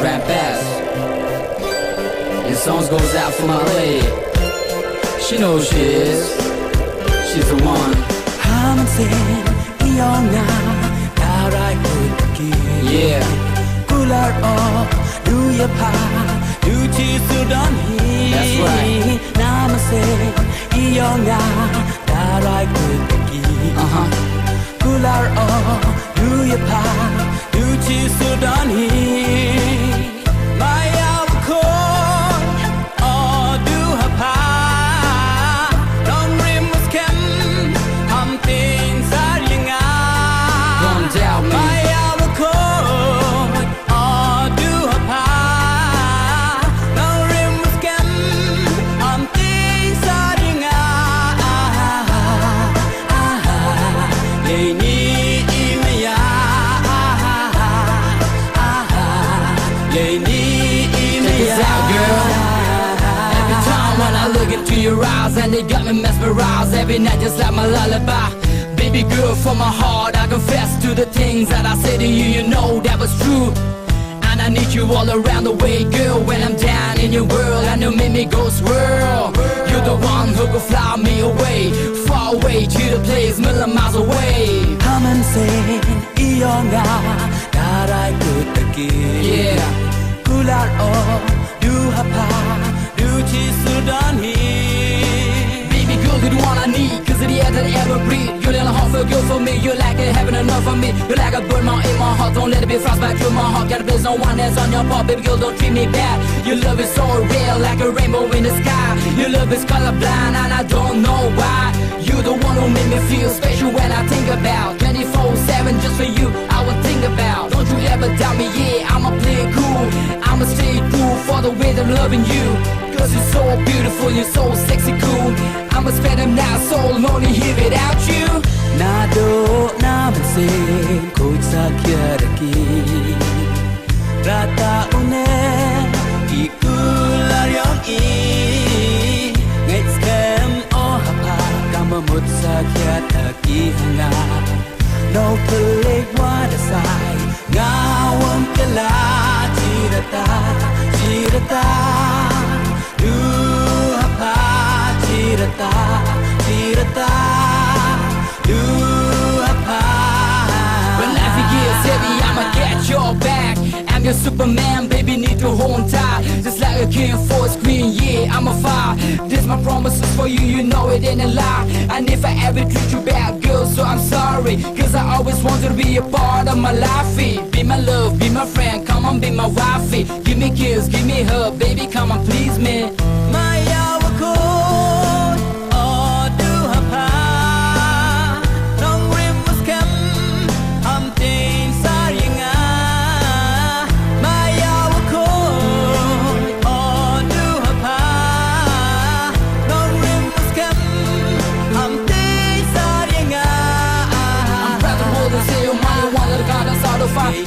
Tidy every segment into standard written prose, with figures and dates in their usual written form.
rap best. Your songs goes out for my lady. She knows she is. She's the one. 하면생 이ong theh Yeah. kular hapha That's right. 나면생 이ong theh kular hapha Don't doubt me. Into your eyes and they got me mesmerized every night just like my lullaby. Baby girl, from my heart I confess to the things that I say to you. You know that was true, and I need you all around the way, girl. When I'm down in your world and you make me go swirl. You're the one who could fly me away, far away to the place million miles away. 하면생 이ong theh Yeah. kular hapha Baby girl, you're the one I need, cause of the air that I ever breathe. You're the heart for good for me, you're like a heaven enough for me. You're like a bird in my heart, don't let it be frostbite through my heart. Gotta place no one else on your part, baby girl, don't treat me bad. Your love is so real, like a rainbow in the sky. Your love is colorblind and I don't know why. You're the one who make me feel special when I think about 24/7 just for you, I will think about. Don't you ever doubt me, yeah, I'ma play it cool. I'ma stay cool for the way that I'm loving you. Cause you're so beautiful, you're so sexy cool. I'ma spend them nights so lonely here without you. 나도 나면생 khhuid rata une I kular ngay scam hapha kamamut hanga no pelik wadasai ngawam kala shyrta hapha shyrta hapha. When life gets heavy, I'ma get your back. I'm your Superman, baby, need to hold tight. Just like a king for a screen, yeah, I'm a fire. This my promises for you, you know it ain't a lie. And if I ever treat you bad, girl, so I'm sorry. Cause I always wanted to be a part of my life. Be my love, be my friend, come on, be my wifey. Give me kiss, give me hug, baby, come on, please me.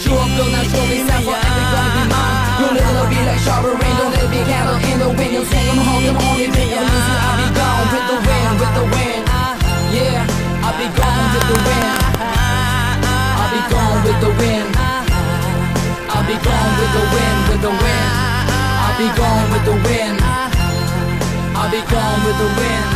Show up, girl, now show me sign for every gonna be mine. Don't let it be like shower rain, don't let it be candle in the wind. You say I'm home, come on, if you lose it, I'll be gone with the wind, with the wind. Yeah, I'll be gone with the wind. I'll be gone with the wind. I'll be gone with the wind, with the wind. I'll be gone with the wind. I'll be gone with the wind.